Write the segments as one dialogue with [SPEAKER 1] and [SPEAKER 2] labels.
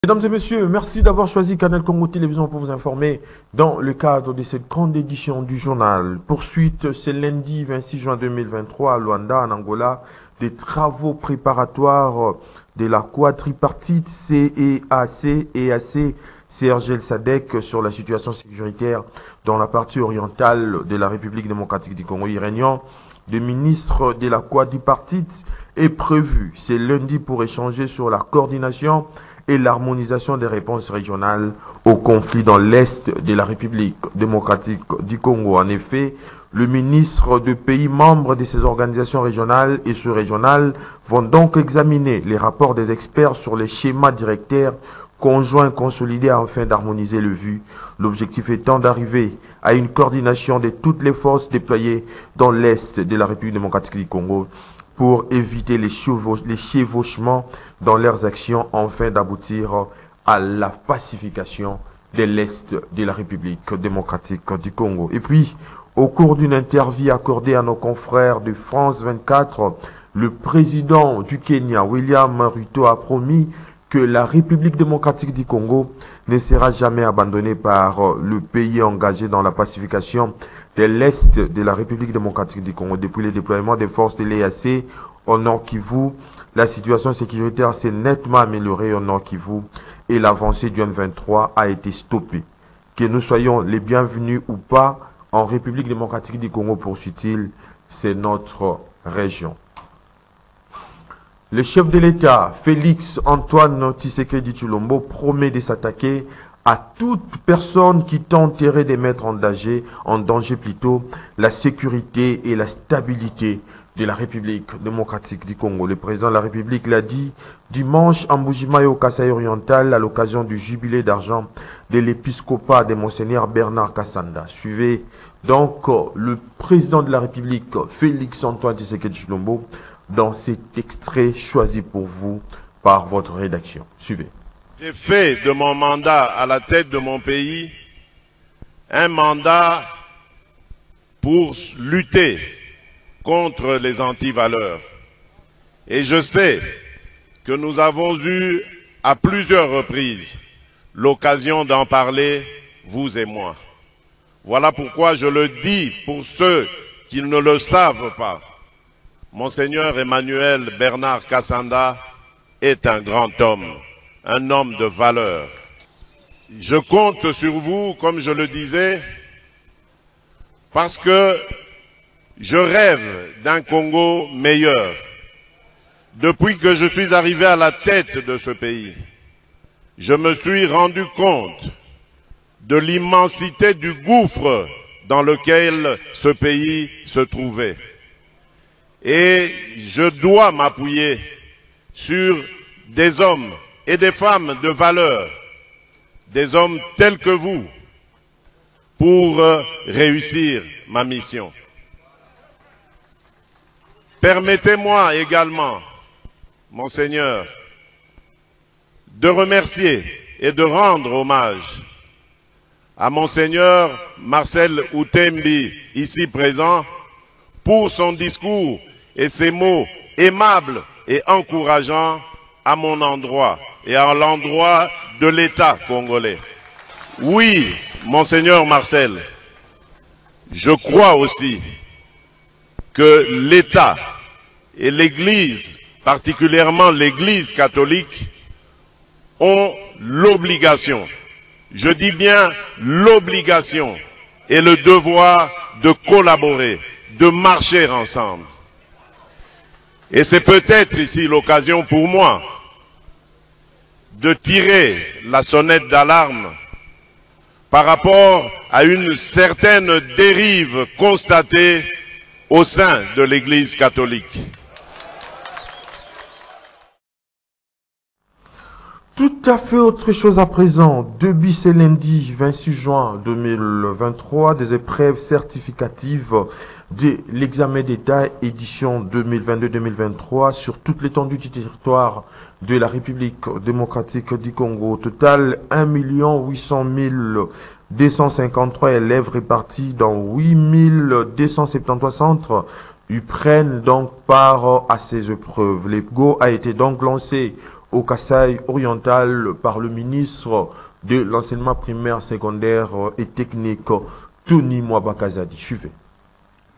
[SPEAKER 1] Mesdames et messieurs, merci d'avoir choisi Canal Congo Télévision pour vous informer dans le cadre de cette grande édition du journal. Poursuite, c'est lundi 26 juin 2023 à Luanda, en Angola, des travaux préparatoires de la quadripartite CEAC, EAC, CRGL SADC sur la situation sécuritaire dans la partie orientale de la République démocratique du Congo. Réunion de ministres de la quadripartite est prévue. C'est lundi pour échanger sur la coordination et l'harmonisation des réponses régionales aux conflits dans l'Est de la République démocratique du Congo. En effet, le ministre de pays membres de ces organisations régionales et sous-régionales vont donc examiner les rapports des experts sur les schémas directeurs conjoints consolidés afin d'harmoniser le vu. L'objectif étant d'arriver à une coordination de toutes les forces déployées dans l'Est de la République démocratique du Congo pour éviter les chevauchements dans leurs actions, afin d'aboutir à la pacification de l'Est de la République démocratique du Congo. Et puis, au cours d'une interview accordée à nos confrères de France 24, le président du Kenya, William Ruto, a promis que la République démocratique du Congo ne sera jamais abandonnée par le pays engagé dans la pacification de l'Est de la République démocratique du Congo. Depuis le déploiement des forces de l'EAC au Nord Kivu, la situation sécuritaire s'est nettement améliorée au Nord Kivu et l'avancée du M23 a été stoppée. Que nous soyons les bienvenus ou pas en République démocratique du Congo, poursuit-il, c'est notre région. Le chef de l'État, Félix Antoine Tshisekedi Tshilombo, promet de s'attaquer à toute personne qui tenterait de mettre en danger plutôt la sécurité et la stabilité de la République démocratique du Congo. Le président de la République l'a dit dimanche en Mbujimayi au Kasaï oriental à l'occasion du jubilé d'argent de l'épiscopat de Monseigneur Bernard Kassanda. Suivez donc le président de la République, Félix Antoine Tshisekedi Tshilombo, dans cet extrait choisi pour vous par votre rédaction. Suivez.
[SPEAKER 2] J'ai fait de mon mandat à la tête de mon pays un mandat pour lutter contre les antivaleurs. Et je sais que nous avons eu à plusieurs reprises l'occasion d'en parler, vous et moi. Voilà pourquoi je le dis pour ceux qui ne le savent pas. Monseigneur Emmanuel Bernard Kassanda est un grand homme, un homme de valeur. Je compte sur vous, comme je le disais, parce que je rêve d'un Congo meilleur. Depuis que je suis arrivé à la tête de ce pays, je me suis rendu compte de l'immensité du gouffre dans lequel ce pays se trouvait. Et je dois m'appuyer sur des hommes et des femmes de valeur, des hommes tels que vous, pour réussir ma mission. Permettez-moi également, Monseigneur, de remercier et de rendre hommage à Monseigneur Marcel Outembi, ici présent, pour son discours et ses mots aimables et encourageants à mon endroit et à l'endroit de l'État congolais. Oui, Monseigneur Marcel, je crois aussi que l'État et l'Église, particulièrement l'Église catholique, ont l'obligation, je dis bien l'obligation et le devoir de collaborer, de marcher ensemble. Et c'est peut-être ici l'occasion pour moi de tirer la sonnette d'alarme par rapport à une certaine dérive constatée au sein de l'Église catholique.
[SPEAKER 1] Tout à fait autre chose à présent. Depuis ce lundi 26 juin 2023, des épreuves certificatives de l'examen d'État édition 2022-2023 sur toute l'étendue du territoire de la République démocratique du Congo. Au total, 1 800 253 élèves répartis dans 8 273 centres prennent donc part à ces épreuves. L'EPGO a été donc lancé au Kasaï oriental par le ministre de l'enseignement primaire, secondaire et technique, Tony Mwabakazadi. Suivez.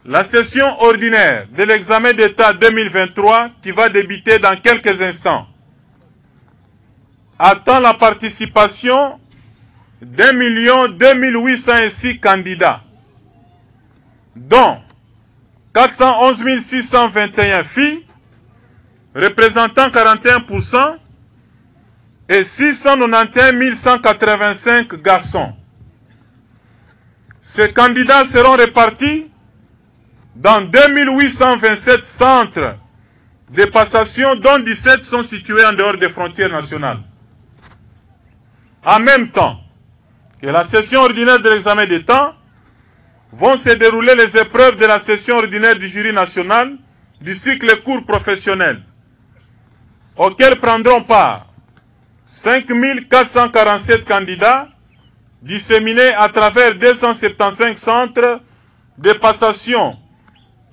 [SPEAKER 3] La session ordinaire de l'examen d'État 2023, qui va débuter dans quelques instants, attend la participation d'1 806 candidats, dont 411 621 filles, représentant 41%, et 691 185 garçons. Ces candidats seront répartis dans 2827 centres de passation, dont 17 sont situés en dehors des frontières nationales. En même temps que la session ordinaire de l'examen d'État, vont se dérouler les épreuves de la session ordinaire du jury national du cycle court professionnel, auxquelles prendront part 5 447 candidats disséminés à travers 275 centres de passation,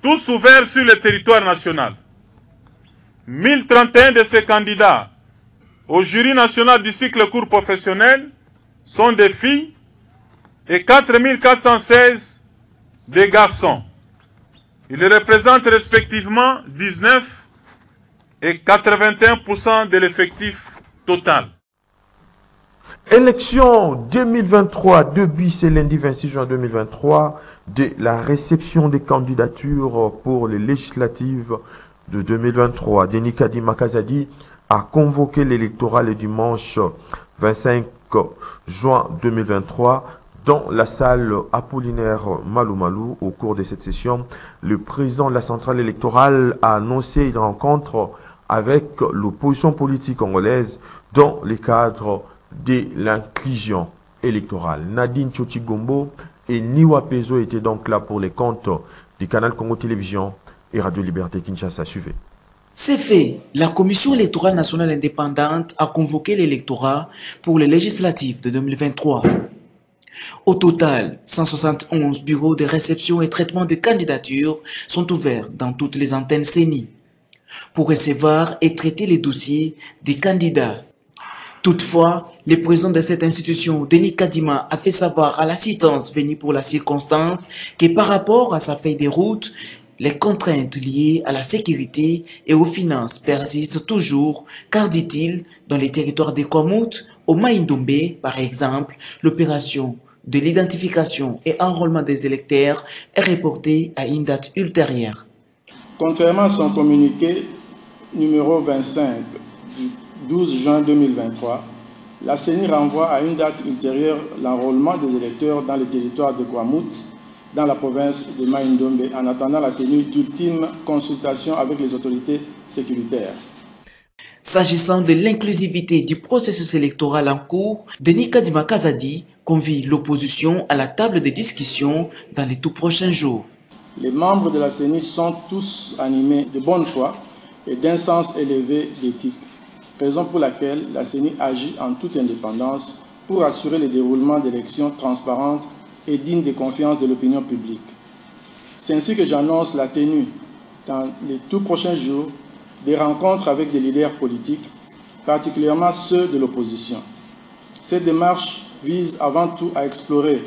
[SPEAKER 3] tous ouverts sur le territoire national. 1031 de ces candidats au jury national du cycle court professionnel sont des filles et 4416 des garçons. Ils représentent respectivement 19 et 81% de l'effectif total.
[SPEAKER 1] Élection 2023 depuis ce lundi 26 juin 2023 de la réception des candidatures pour les législatives de 2023. Denis Kadima Kazadi a convoqué l'électorat le dimanche 25 juin 2023 dans la salle Apollinaire Malou Malou. Au cours de cette session, le président de la centrale électorale a annoncé une rencontre avec l'opposition politique congolaise dans le cadre de l'inclusion électorale. Nadine Tchoti-Gombo et Niwa Pezo étaient donc là pour les comptes du canal Congo Télévision et Radio Liberté Kinshasa. Suivez.
[SPEAKER 4] C'est fait. La Commission électorale nationale indépendante a convoqué l'électorat pour les législatives de 2023. Au total, 171 bureaux de réception et traitement de candidatures sont ouverts dans toutes les antennes CENI pour recevoir et traiter les dossiers des candidats. Toutefois, le président de cette institution, Denis Kadima, a fait savoir à l'assistance venue pour la circonstance que par rapport à sa feuille de route, les contraintes liées à la sécurité et aux finances persistent toujours, car, dit-il, dans les territoires de Kwamout, au Maïndombe, par exemple, l'opération de l'identification et enrôlement des électeurs est reportée à une date ultérieure.
[SPEAKER 5] Contrairement à son communiqué numéro 25 du 12 juin 2023, la CENI renvoie à une date ultérieure l'enrôlement des électeurs dans le territoire de Kwamout, dans la province de Maïndombe, en attendant la tenue d'ultimes consultations avec les autorités sécuritaires.
[SPEAKER 4] S'agissant de l'inclusivité du processus électoral en cours, Denis Kadima Kazadi convie l'opposition à la table de discussion dans les tout prochains jours.
[SPEAKER 5] Les membres de la CENI sont tous animés de bonne foi et d'un sens élevé d'éthique, raison pour laquelle la CENI agit en toute indépendance pour assurer le déroulement d'élections transparentes et dignes de confiance de l'opinion publique. C'est ainsi que j'annonce la tenue, dans les tout prochains jours, des rencontres avec des leaders politiques, particulièrement ceux de l'opposition. Cette démarche vise avant tout à explorer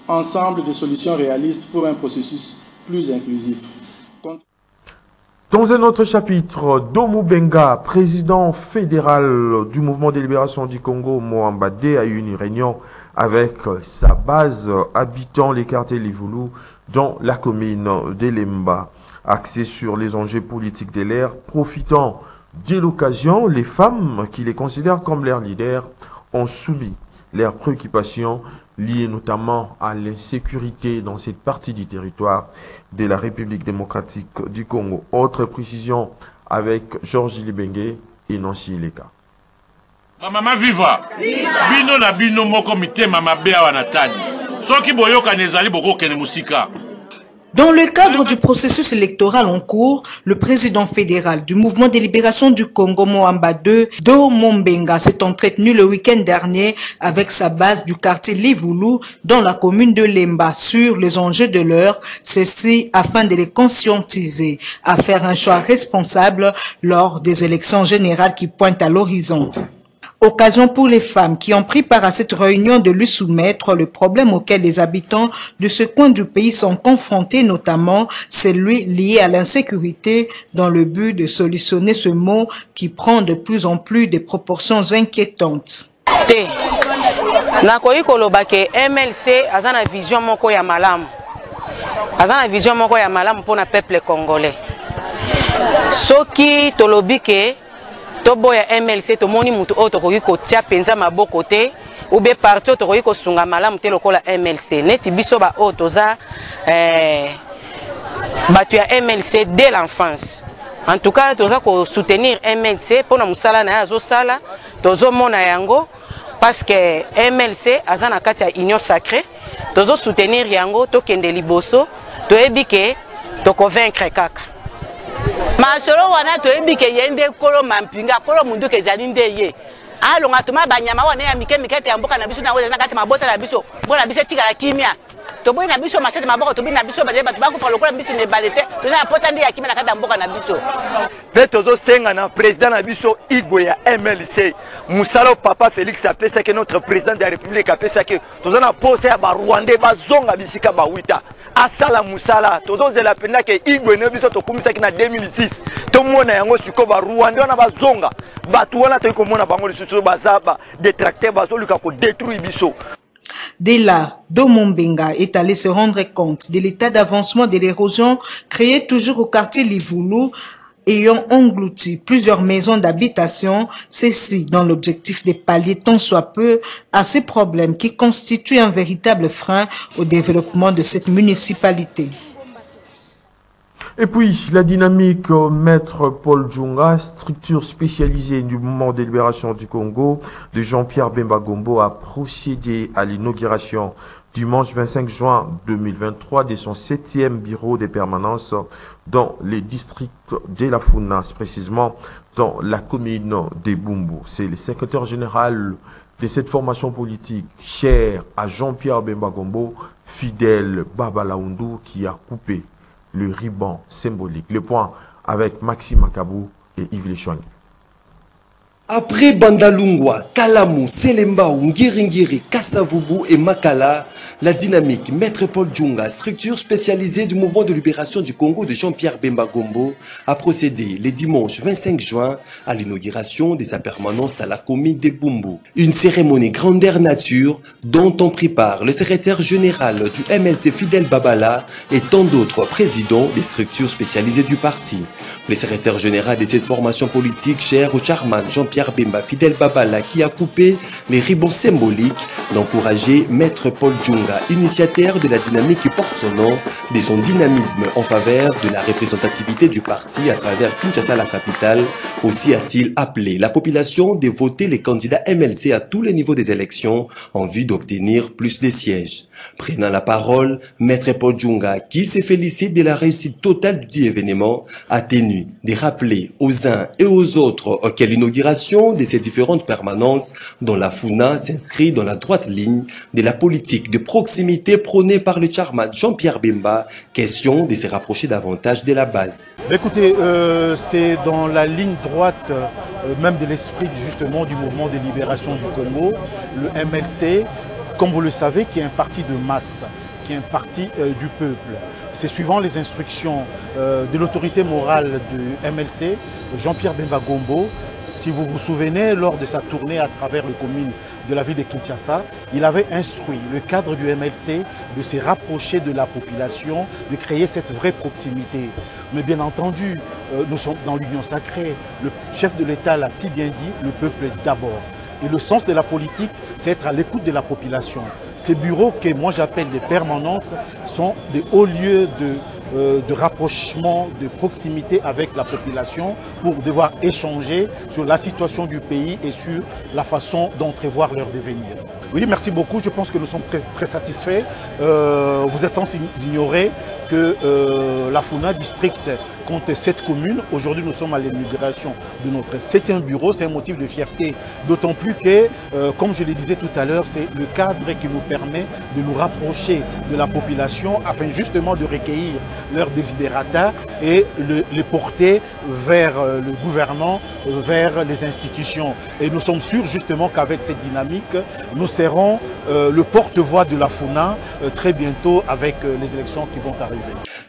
[SPEAKER 5] ensemble des solutions réalistes pour un processus plus inclusif.
[SPEAKER 1] Dans un autre chapitre, Domu Benga, président fédéral du mouvement de libération du Congo, Moambade, a eu une réunion avec sa base habitant les quartiers Livoulou dans la commune d'Elemba, axée sur les enjeux politiques de l'ère. Profitant de l'occasion, les femmes qui les considèrent comme leurs leaders ont soumis leurs préoccupations liées notamment à l'insécurité dans cette partie du territoire de la République démocratique du Congo. Autre précision avec Georges Libengue et Nancy Ileka.
[SPEAKER 6] Mama viva bino na bino moko mitema mabe awa na tani soki boyoka nezali boko kene musika.
[SPEAKER 7] Dans le cadre du processus électoral en cours, le président fédéral du Mouvement de libération du Congo, Moamba II, Do Mombenga, s'est entretenu le week-end dernier avec sa base du quartier Livoulou dans la commune de Lemba sur les enjeux de l'heure, ceci afin de les conscientiser à faire un choix responsable lors des élections générales qui pointent à l'horizon. Occasion pour les femmes qui ont pris part à cette réunion de lui soumettre le problème auquel les habitants de ce coin du pays sont confrontés, notamment celui lié à l'insécurité, dans le but de solutionner ce mot qui prend de plus en plus des proportions inquiétantes.
[SPEAKER 8] Nakoyi koloba ke MLC azana vision moko ya malamu. Azana vision moko ya malamu pour le peuple congolais. Soki tolobi ke toboya MLC to moni mutu oto koki ko tia penza maboko te ou be parti oto koki ko sunga malamu te lokola MLC neti biso ba otoza batu ya MLC dès l'enfance. En tout cas toza ko soutenir MLC pour na musala na azo sala tozo mona yango parce que MLC azana kati ya union sacrée tozo soutenir yango to kende liboso to ebike to convaincre kaka. Masolo wana to ebike yende kolo mampinga kolo mundu kezali ndeye alonga toma banyama wana ya mike mike te amboka na biso na weza na kati mabota na biso bona biso tika la kimia to boy na biso masete maboko to bi na biso baje batu bakufa lokola biso ne balete to na pota ndi ya kimia na kati mboka na biso
[SPEAKER 9] pe tozo senga na président na biso Igwe ya MLC musalo papa Félix apesa que notre président de la République apesa que tozo na pose ya ba Rwandais bazonga bisika ba wita asala musala tozo zela pena ke Igwe ne biso to kumisa ki na 2006 to mona yango siko ba Rwandais na bazonga batu wana to ko mona bango lisusu bazaba détracter bazo luka ko détruire biso.
[SPEAKER 7] Dès là, Do Mombenga est allé se rendre compte de l'état d'avancement de l'érosion créée toujours au quartier Livoulou, ayant englouti plusieurs maisons d'habitation, ceci dans l'objectif de pallier tant soit peu à ces problèmes qui constituent un véritable frein au développement de cette municipalité.
[SPEAKER 1] Et puis, la dynamique Maître Paul Djunga, structure spécialisée du mouvement de libération du Congo de Jean-Pierre Bemba Gombo, a procédé à l'inauguration dimanche 25 juin 2023 de son 7e bureau de permanence dans les districts de la Founas, précisément dans la commune de Bumbu. C'est le secrétaire général de cette formation politique, cher à Jean-Pierre Bemba Gombo, fidèle Baba Laoundou, qui a coupé le ruban symbolique. Le point avec Maxime Makabou et Yves Lechouang.
[SPEAKER 10] Après Bandalungwa, Kalamu, Selemba, Ngiringiri, Kassavubu et Makala, la dynamique Maître Paul Djunga, structure spécialisée du mouvement de libération du Congo de Jean-Pierre Bemba Gombo, a procédé le dimanche 25 juin à l'inauguration de sa permanence dans la commune de Bumbu. Une cérémonie grandeur nature dont ont pris part le secrétaire général du MLC Fidel Babala et tant d'autres présidents des structures spécialisées du parti. Le secrétaire général de cette formation politique, cher au charman Jean-Pierre Bemba Fidel Babala, qui a coupé les ribons symboliques d'encourager Maître Paul Djunga, initiateur de la dynamique qui porte son nom, de son dynamisme en faveur de la représentativité du parti à travers Kinshasa, la capitale. Aussi a-t-il appelé la population de voter les candidats MLC à tous les niveaux des élections en vue d'obtenir plus de sièges. Prenant la parole, Maître Paul Djunga, qui se félicite de la réussite totale du dit événement, a tenu de rappeler aux uns et aux autres que l'inauguration de ces différentes permanences dont la FUNA s'inscrit dans la droite ligne de la politique de proximité prônée par le charman Jean-Pierre Bemba, question de se rapprocher davantage de la base.
[SPEAKER 11] Écoutez, c'est dans la ligne droite même de l'esprit justement du mouvement de libération du Congo, le MLC, comme vous le savez, qui est un parti de masse, qui est un parti du peuple. C'est suivant les instructions de l'autorité morale du MLC, Jean-Pierre Bemba Gombo. Si vous vous souvenez, lors de sa tournée à travers les communes de la ville de Kinshasa, il avait instruit le cadre du MLC de se rapprocher de la population, de créer cette vraie proximité. Mais bien entendu, nous sommes dans l'union sacrée. Le chef de l'État l'a si bien dit, le peuple d'abord. Et le sens de la politique, c'est être à l'écoute de la population. Ces bureaux que moi j'appelle des permanences sont des hauts lieux de rapprochement, de proximité avec la population pour devoir échanger sur la situation du pays et sur la façon d'entrevoir leur devenir. Oui, merci beaucoup. Je pense que nous sommes très satisfaits. Vous êtes sans ignorer que la FUNA district compte 7 communes. Aujourd'hui, nous sommes à l'inauguration de notre 7e bureau. C'est un motif de fierté, d'autant plus que, comme je le disais tout à l'heure, c'est le cadre qui nous permet de nous rapprocher de la population afin justement de recueillir leurs desiderata et les porter vers le gouvernement, vers les institutions. Et nous sommes sûrs justement qu'avec cette dynamique, nous serons le porte-voix de la FUNA très bientôt avec les élections qui vont arriver.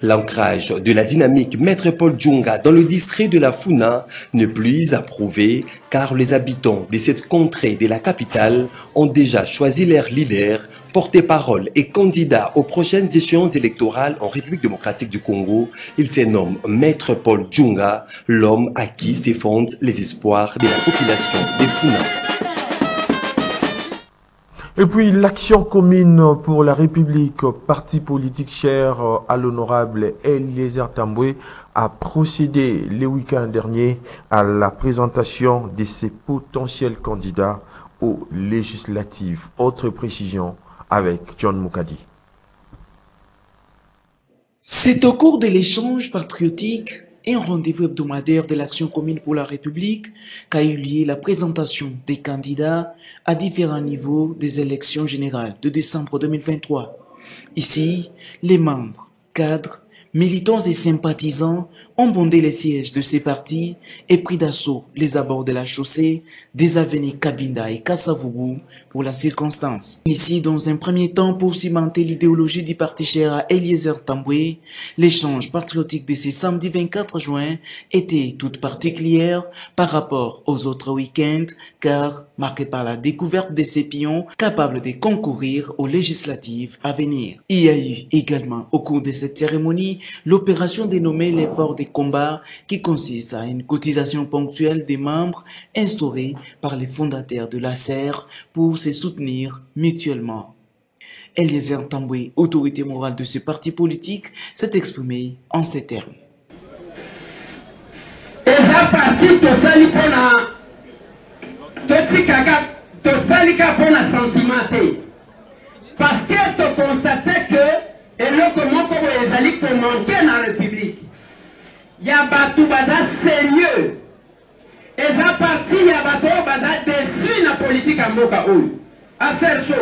[SPEAKER 10] L'ancrage de la dynamique Maître Paul Djunga dans le district de la Funa ne plus à prouver car les habitants de cette contrée de la capitale ont déjà choisi leur leader, porte-parole et candidat aux prochaines échéances électorales en République démocratique du Congo. Il se nomme Maître Paul Djunga, l'homme à qui se fondent les espoirs de la population des Funa.
[SPEAKER 1] Et puis l'action commune pour la République, parti politique cher à l'honorable Eliezer Tambwe, a procédé le week-end dernier à la présentation de ses potentiels candidats aux législatives. Autre précision avec John Moukadi.
[SPEAKER 4] C'est au cours de l'échange patriotique et un rendez-vous hebdomadaire de l'Action commune pour la République qu'a eu lieu la présentation des candidats à différents niveaux des élections générales de décembre 2023. Ici, les membres, cadres, militants et sympathisants ont bondé les sièges de ces partis et pris d'assaut les abords de la chaussée des avenues Kabinda et Kasavubu pour la circonstance. Ici, dans un premier temps, pour cimenter l'idéologie du parti cher à Eliezer Tambwe, l'échange patriotique de ce samedi 24 juin était toute particulière par rapport aux autres week-ends, car marqué par la découverte de ces pions capables de concourir aux législatives à venir. Il y a eu également, au cours de cette cérémonie, l'opération dénommée l'effort de combat qui consiste à une cotisation ponctuelle des membres instaurée par les fondateurs de l'ACER pour se soutenir mutuellement. Eliezer Tambwe, autorité morale de ce parti politique, s'est exprimé en ces termes.
[SPEAKER 12] Parce que tu constates que et là comment les alliés manquent dans la République. Il y a Batou Baza sérieux. Et ça partie il y a Batou Baza déçu dans la politique à Mokaoul. À Sercho.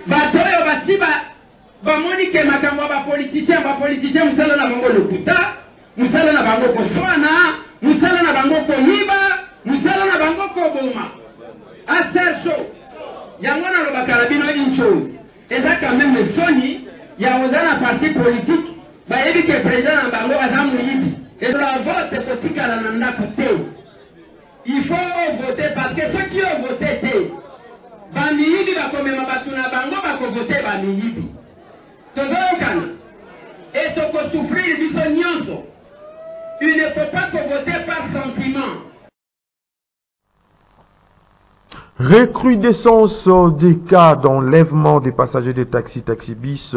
[SPEAKER 12] Batou Yobasi ba monique makamwa ba politicien musala na bango lokuta, musala na bango koswana, musala na bango koyiba, musala na bango koboma. À Sercho. Yangwana lo bakarabino une chose. Et ça quand même le soni ya ozana parti politique ba yebi que président bango azamu yibi. Et la vote politique à la nanda côté. Il faut voter parce que ceux qui ont voté ba miyibi ba komema batuna bango ba ko voter ba miyibi. Tozokana. Et to ko souffrir biso nyonso. Il ne faut pas que voter par sentiment.
[SPEAKER 1] Recrudescence des cas d'enlèvement des passagers de taxi bis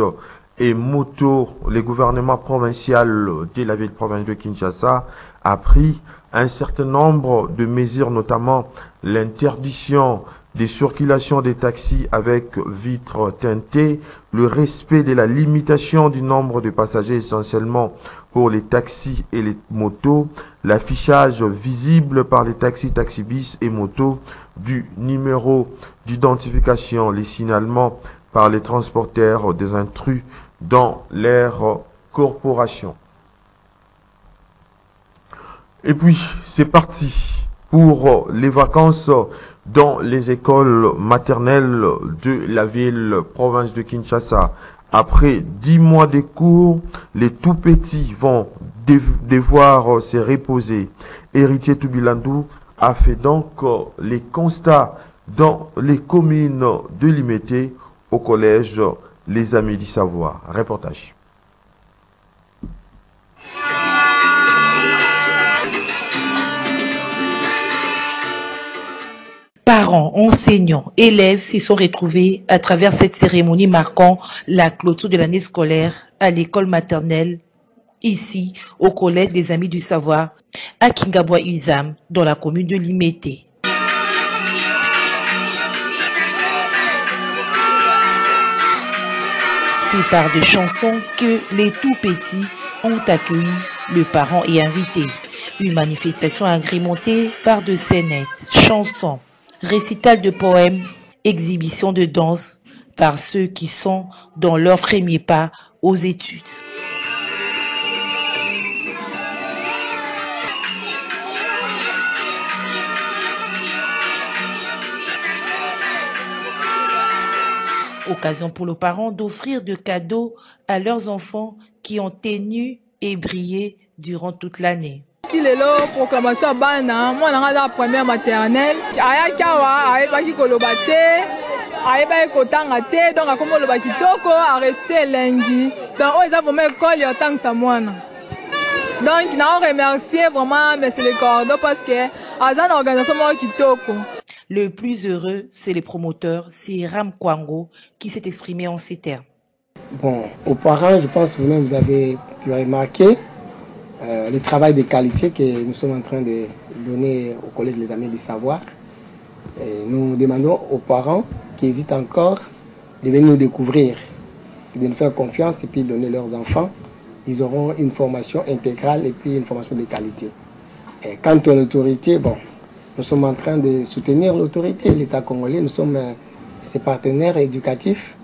[SPEAKER 1] et moto. Le gouvernement provincial de la ville province de Kinshasa a pris un certain nombre de mesures, notamment l'interdiction des circulations des taxis avec vitres teintées, le respect de la limitation du nombre de passagers essentiellement pour les taxis et les motos, l'affichage visible par les taxis bis et motos du numéro d'identification, les signalements par les transporteurs des intrus dans leur corporation. Et puis, c'est parti pour les vacances dans les écoles maternelles de la ville province de Kinshasa. Après 10 mois de cours, les tout petits vont devoir se reposer. Héritier Toubilandou a fait donc les constats dans les communes de Limete au collège Les Amis du Savoir. Reportage.
[SPEAKER 13] Parents, enseignants, élèves s'y sont retrouvés à travers cette cérémonie marquant la clôture de l'année scolaire à l'école maternelle, ici au collège des Amis du Savoir, à Kingabwa Uzam, dans la commune de Limete. C'est par des chansons que les tout-petits ont accueilli le parent et invité. Une manifestation agrémentée par de scénettes, chansons, récital de poèmes, exhibition de danse par ceux qui sont dans leur premier pas aux études. Occasion pour les parents d'offrir de cadeaux à leurs enfants qui ont tenu et brillé durant toute l'année.
[SPEAKER 14] Lelo proclamation bana mwana nga la première maternelle aya kawa ayeba ki koloba te ayeba kotanga te donc akomo loba kitoko a rester lengi donc o eza vraiment école ya tangsa mwana donc na remercier vraiment monsieur le cordeau parce que azana organisation mo kitoko.
[SPEAKER 13] Le plus heureux, c'est le promoteur Siram Kwango qui s'est exprimé en ces termes.
[SPEAKER 15] Bon, aux parents, je pense que vous-même vous avez pu remarquer le travail de qualité que nous sommes en train de donner au Collège des Amis du Savoir. Et nous demandons aux parents qui hésitent encore de venir nous découvrir, de nous faire confiance et puis donner leurs enfants. Ils auront une formation intégrale et puis une formation de qualité. Et quant à l'autorité, bon, nous sommes en train de soutenir l'autorité, l'État congolais. Nous sommes ses partenaires éducatifs.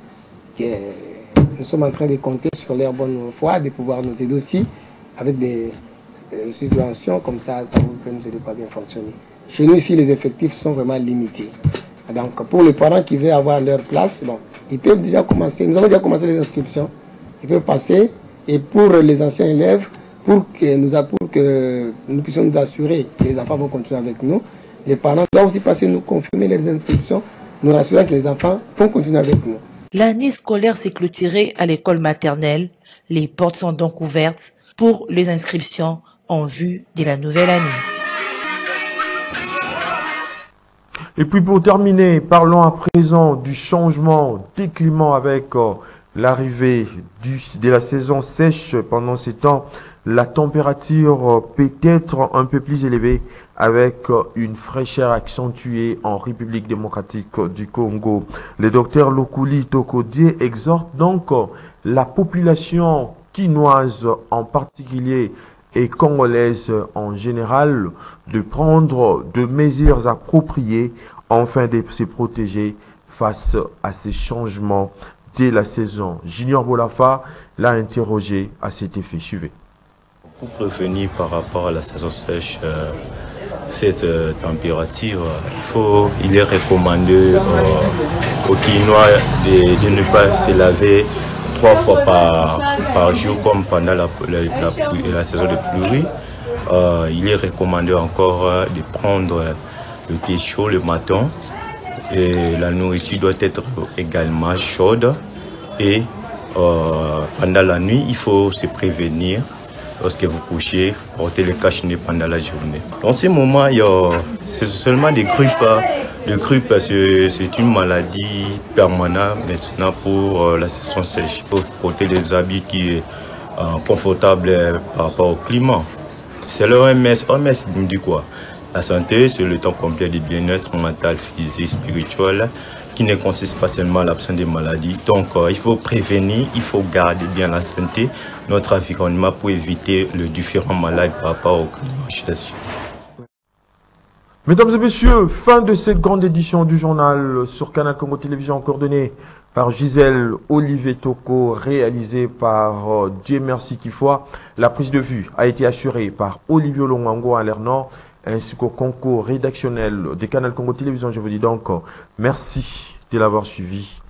[SPEAKER 15] Nous sommes en train de compter sur leur bonne foi, de pouvoir nous aider aussi avec des subventions comme ça peut nous aider à bien fonctionner. Chez nous ici, les effectifs sont vraiment limités. Donc pour les parents qui veulent avoir leur place, bon, ils peuvent déjà commencer. Nous avons déjà commencé les inscriptions. Ils peuvent passer. Et pour les anciens élèves, pour que nous puissions nous assurer que les enfants vont continuer avec nous, les parents doivent aussi passer nous confirmer les inscriptions, nous rassurer que les enfants vont continuer avec nous.
[SPEAKER 13] L'année scolaire s'est clôturée à l'école maternelle. Les portes sont donc ouvertes pour les inscriptions en vue de la nouvelle année.
[SPEAKER 1] Et puis pour terminer, parlons à présent du changement des climats avec l'arrivée de la saison sèche. Pendant ces temps, la température peut être un peu plus élevée avec une fraîcheur accentuée en République démocratique du Congo. Le docteur Lokuli Tokodie exhorte donc la population quinoise en particulier et congolaise en général de prendre de mesures appropriées afin de se protéger face à ces changements dès la saison. Junior Bolafa l'a interrogé à cet effet. Suivez.
[SPEAKER 16] Pour prévenir par rapport à la saison sèche, cette température, il est recommandé aux Quinois de ne pas se laver 3 fois par jour comme pendant la saison de pluie. Il est recommandé encore de prendre le thé chaud le matin et la nourriture doit être également chaude et pendant la nuit il faut se prévenir. Lorsque vous couchez, portez le cache-nez pendant la journée. En ce moment, c'est seulement des grippes. Le grippe, c'est une maladie permanente maintenant pour la saison sèche. Il faut porter des habits qui sont confortables par rapport au climat. C'est l'OMS. OMS nous dit quoi? La santé, c'est le temps complet de bien-être mental, physique, spirituel, qui ne consiste pas seulement à l'absence de maladies. Donc, il faut prévenir, il faut garder bien la santé, notre environnement pour éviter les différents maladies par rapport au climat.
[SPEAKER 1] Mesdames et messieurs, fin de cette grande édition du journal sur Canal Congo Télévision, coordonnée par Gisèle Olivier Toko, réalisée par Dieu Merci Kifoa. La prise de vue a été assurée par Olivier Longango à l'Ernord, ainsi qu'au concours rédactionnel de Canal Congo Télévision. Je vous dis donc merci de l'avoir suivi.